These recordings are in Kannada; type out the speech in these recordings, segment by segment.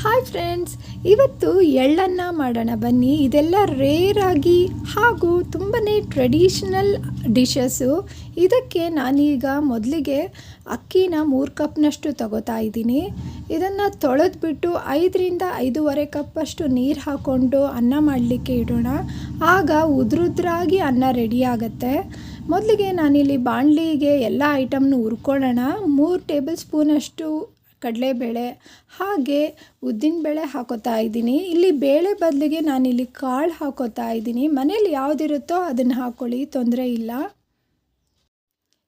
ಹಾಯ್ ಫ್ರೆಂಡ್ಸ್, ಇವತ್ತು ಎಳ್ಳನ್ನು ಮಾಡೋಣ ಬನ್ನಿ. ಇದೆಲ್ಲ ರೇರ್ ಆಗಿ ಹಾಗೂ ತುಂಬಾ ಟ್ರೆಡಿಷನಲ್ ಡಿಶಸ್ಸು. ಇದಕ್ಕೆ ನಾನೀಗ ಮೊದಲಿಗೆ ಅಕ್ಕಿನ 3 ಕಪ್ನಷ್ಟು ತಗೋತಾ ಇದ್ದೀನಿ. ಇದನ್ನು ತೊಳೆದ್ಬಿಟ್ಟು 5ರಿಂದ 5.5 ಕಪ್ಪಷ್ಟು ನೀರು ಹಾಕ್ಕೊಂಡು ಅನ್ನ ಮಾಡಲಿಕ್ಕೆ ಇಡೋಣ. ಆಗ ಉದ್ರುದ್ರಾಗಿ ಅನ್ನ ರೆಡಿ ಆಗುತ್ತೆ. ಮೊದಲಿಗೆ ನಾನಿಲ್ಲಿ ಬಾಣಲಿಗೆ ಎಲ್ಲ ಐಟಮ್ನು ಹುರ್ಕೊಳ್ಳೋಣ. 3 ಟೇಬಲ್ ಸ್ಪೂನಷ್ಟು ಕಡಲೆಬೇಳೆ ಹಾಗೆ ಉದ್ದಿನಬೇಳೆ ಹಾಕೋತಾ ಇದ್ದೀನಿ. ಇಲ್ಲಿ ಬೇಳೆ ಬದಲಿಗೆ ನಾನಿಲ್ಲಿ ಕಾಳು ಹಾಕೋತಾ ಇದ್ದೀನಿ. ಮನೇಲಿ ಯಾವುದಿರುತ್ತೋ ಅದನ್ನು ಹಾಕ್ಕೊಳ್ಳಿ, ತೊಂದರೆ ಇಲ್ಲ.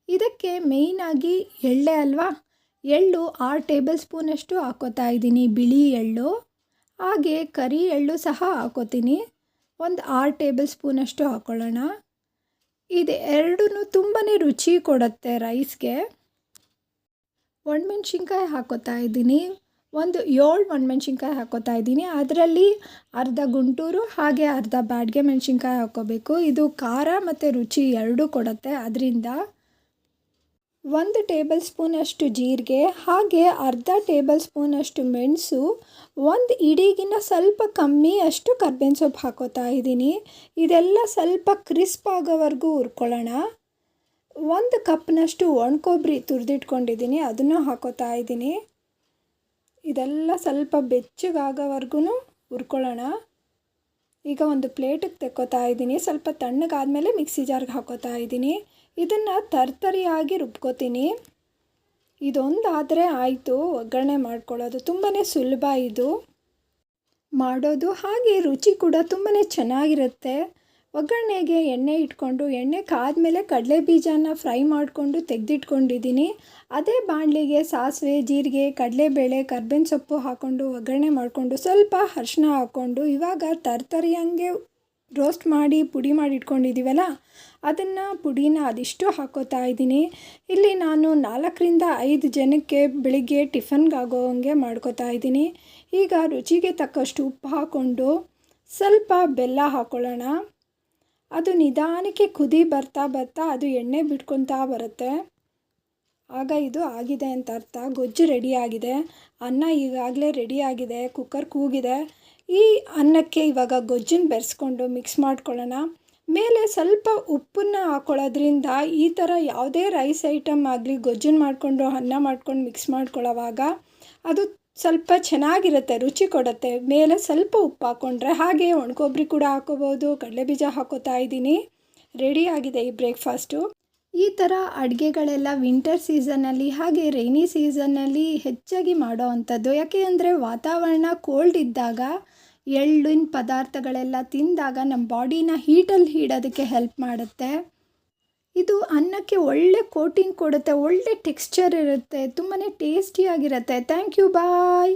ಇದಕ್ಕೆ ಮೇಯ್ನಾಗಿ ಎಳ್ಳೆ ಅಲ್ವಾ, ಎಳ್ಳು 6 ಟೇಬಲ್ ಸ್ಪೂನಷ್ಟು ಹಾಕೋತಾ ಇದ್ದೀನಿ, ಬಿಳಿ ಎಳ್ಳು. ಹಾಗೆ ಕರಿ ಎಳ್ಳು ಸಹ ಹಾಕೋತೀನಿ, ಒಂದು 6 ಟೇಬಲ್ ಸ್ಪೂನಷ್ಟು ಹಾಕ್ಕೊಳ್ಳೋಣ. ಇದು ಎರಡೂ ತುಂಬಾ ರುಚಿ ಕೊಡುತ್ತೆ ರೈಸ್ಗೆ. ಒಣಮೆಣ್ಸಿನ್ಕಾಯಿ ಹಾಕೋತಾ ಇದ್ದೀನಿ, ಒಂದು 7 ಒಣಮೆಣ್ಸಿನ್ಕಾಯಿ ಹಾಕೋತಾ ಇದ್ದೀನಿ. ಅದರಲ್ಲಿ ಅರ್ಧ ಗುಂಟೂರು ಹಾಗೆ ಅರ್ಧ ಬ್ಯಾಡಗೆ ಮೆಣಸಿನ್ಕಾಯಿ ಹಾಕ್ಕೋಬೇಕು. ಇದು ಖಾರ ಮತ್ತು ರುಚಿ ಎರಡೂ ಕೊಡುತ್ತೆ. ಅದರಿಂದ 1 ಟೇಬಲ್ ಸ್ಪೂನಷ್ಟು ಜೀರಿಗೆ ಹಾಗೆ ಅರ್ಧ ಟೇಬಲ್ ಸ್ಪೂನಷ್ಟು ಮೆಣಸು, 1 ಇಡೀಗಿನ್ನ ಸ್ವಲ್ಪ ಕಮ್ಮಿ ಅಷ್ಟು ಕರ್ಬೇವಿನ ಸೊಪ್ಪು ಹಾಕೋತಾ ಇದ್ದೀನಿ. ಇದೆಲ್ಲ ಸ್ವಲ್ಪ ಕ್ರಿಸ್ಪ್ ಆಗೋವರೆಗೂ ಹುರ್ಕೊಳ್ಳೋಣ. 1 ಕಪ್ನಷ್ಟು ಒಣಕೊಬ್ಬರಿ ತುರಿದಿಟ್ಕೊಂಡಿದ್ದೀನಿ, ಅದನ್ನು ಹಾಕೋತಾ ಇದ್ದೀನಿ. ಇದೆಲ್ಲ ಸ್ವಲ್ಪ ಬೆಚ್ಚಗಾಗೋವರೆಗೂ ಹುರ್ಕೊಳ್ಳೋಣ. ಈಗ ಒಂದು ಪ್ಲೇಟಿಗೆ ತೆಕ್ಕೋತಾ ಇದ್ದೀನಿ. ಸ್ವಲ್ಪ ತಣ್ಣಗಾದಮೇಲೆ ಮಿಕ್ಸಿ ಜಾರ್ಗೆ ಹಾಕೋತಾ ಇದ್ದೀನಿ. ಇದನ್ನು ತರ್ತರಿಯಾಗಿ ರುಬ್ಕೋತೀನಿ. ಇದೊಂದಾದರೆ ಆಯಿತು ಒಗ್ಗರಣೆ ಮಾಡ್ಕೊಳ್ಳೋದು. ತುಂಬಾ ಸುಲಭ ಇದು ಮಾಡೋದು, ಹಾಗೆ ರುಚಿ ಕೂಡ ತುಂಬಾ ಚೆನ್ನಾಗಿರುತ್ತೆ. ಒಗ್ಗರಣೆಗೆ ಎಣ್ಣೆ ಇಟ್ಕೊಂಡು ಎಣ್ಣೆ ಕಾದ್ಮೇಲೆ ಕಡಲೆ ಬೀಜನ ಫ್ರೈ ಮಾಡಿಕೊಂಡು ತೆಗೆದಿಟ್ಕೊಂಡಿದ್ದೀನಿ. ಅದೇ ಬಾಣಲಿಗೆ ಸಾಸಿವೆ, ಜೀರಿಗೆ, ಕಡಲೆಬೇಳೆ, ಕರ್ಬೇವಿನ ಸೊಪ್ಪು ಹಾಕ್ಕೊಂಡು ಒಗ್ಗರಣೆ ಮಾಡಿಕೊಂಡು ಸ್ವಲ್ಪ ಅರಿಶಿನ ಹಾಕ್ಕೊಂಡು ಇವಾಗ ತರ್ತರಿಯಂಗೆ ರೋಸ್ಟ್ ಮಾಡಿ ಪುಡಿ ಮಾಡಿ ಇಟ್ಕೊಂಡಿದ್ದೀವಲ್ಲ, ಅದನ್ನು ಪುಡಿನ ಅದಿಷ್ಟು ಹಾಕೋತಾ ಇದ್ದೀನಿ. ಇಲ್ಲಿ ನಾನು 4ರಿಂದ 5 ಜನಕ್ಕೆ ಬೆಳಿಗ್ಗೆ ಟಿಫನ್ಗೆ ಆಗೋವಂಗೆ ಮಾಡ್ಕೋತಾ ಇದ್ದೀನಿ. ಈಗ ರುಚಿಗೆ ತಕ್ಕಷ್ಟು ಉಪ್ಪು ಹಾಕ್ಕೊಂಡು ಸ್ವಲ್ಪ ಬೆಲ್ಲ ಹಾಕ್ಕೊಳ್ಳೋಣ. ಅದು ನಿಧಾನಕ್ಕೆ ಕುದಿ ಬರ್ತಾ ಅದು ಎಣ್ಣೆ ಬಿಟ್ಕೊತಾ ಬರುತ್ತೆ. ಆಗ ಇದು ಆಗಿದೆ ಅಂತ ಅರ್ಥ. ಗೊಜ್ಜು ರೆಡಿಯಾಗಿದೆ. ಅನ್ನ ಈಗಾಗಲೇ ರೆಡಿಯಾಗಿದೆ, ಕುಕ್ಕರ್ ಕೂಗಿದೆ. ಈ ಅನ್ನಕ್ಕೆ ಇವಾಗ ಗೊಜ್ಜನ್ನು ಬೆರೆಸ್ಕೊಂಡು ಮಿಕ್ಸ್ ಮಾಡ್ಕೊಳ್ಳೋಣ. ಮೇಲೆ ಸ್ವಲ್ಪ ಉಪ್ಪನ್ನು ಹಾಕ್ಕೊಳ್ಳೋದ್ರಿಂದ ಈ ಥರ ಯಾವುದೇ ರೈಸ್ ಐಟಮ್ ಆಗಲಿ ಗೊಜ್ಜನ್ನು ಮಾಡಿಕೊಂಡು ಅನ್ನ ಮಾಡ್ಕೊಂಡು ಮಿಕ್ಸ್ ಮಾಡ್ಕೊಳ್ಳೋವಾಗ ಅದು ಸ್ವಲ್ಪ ಚೆನ್ನಾಗಿರುತ್ತೆ, ರುಚಿ ಕೊಡುತ್ತೆ. ಮೇಲೆ ಸ್ವಲ್ಪ ಉಪ್ಪು ಹಾಕ್ಕೊಂಡ್ರೆ, ಹಾಗೆ ಒಣಕೊಬ್ಬರಿ ಕೂಡ ಹಾಕೋಬೋದು. ಕಡಲೆಬೀಜ ಹಾಕೋತಾ ಇದ್ದೀನಿ. ರೆಡಿಯಾಗಿದೆ ಈ ಬ್ರೇಕ್ಫಾಸ್ಟು. ಈ ಥರ ಅಡುಗೆಗಳೆಲ್ಲ ವಿಂಟರ್ ಸೀಸನ್ನಲ್ಲಿ ಹಾಗೆ ರೈನಿ ಸೀಸನ್ನಲ್ಲಿ ಹೆಚ್ಚಾಗಿ ಮಾಡೋ ಅಂಥದ್ದು. ಯಾಕೆ ಅಂದರೆ ವಾತಾವರಣ ಕೋಲ್ಡ್ ಇದ್ದಾಗ ಎಳ್ಳಿನ ಪದಾರ್ಥಗಳೆಲ್ಲ ತಿಂದಾಗ ನಮ್ಮ ಬಾಡಿನ ಹೀಟಲ್ಲಿ ಇಡೋದಕ್ಕೆ ಹೆಲ್ಪ್ ಮಾಡುತ್ತೆ. ಇದು ಅನ್ನಕ್ಕೆ ಒಳ್ಳೆ ಕೋಟಿಂಗ್ ಕೊಡುತ್ತೆ, ಒಳ್ಳೆ ಟೆಕ್ಸ್ಚರ್ ಇರುತ್ತೆ, ತುಂಬಾ ಟೇಸ್ಟಿಯಾಗಿರುತ್ತೆ. Thank you, bye.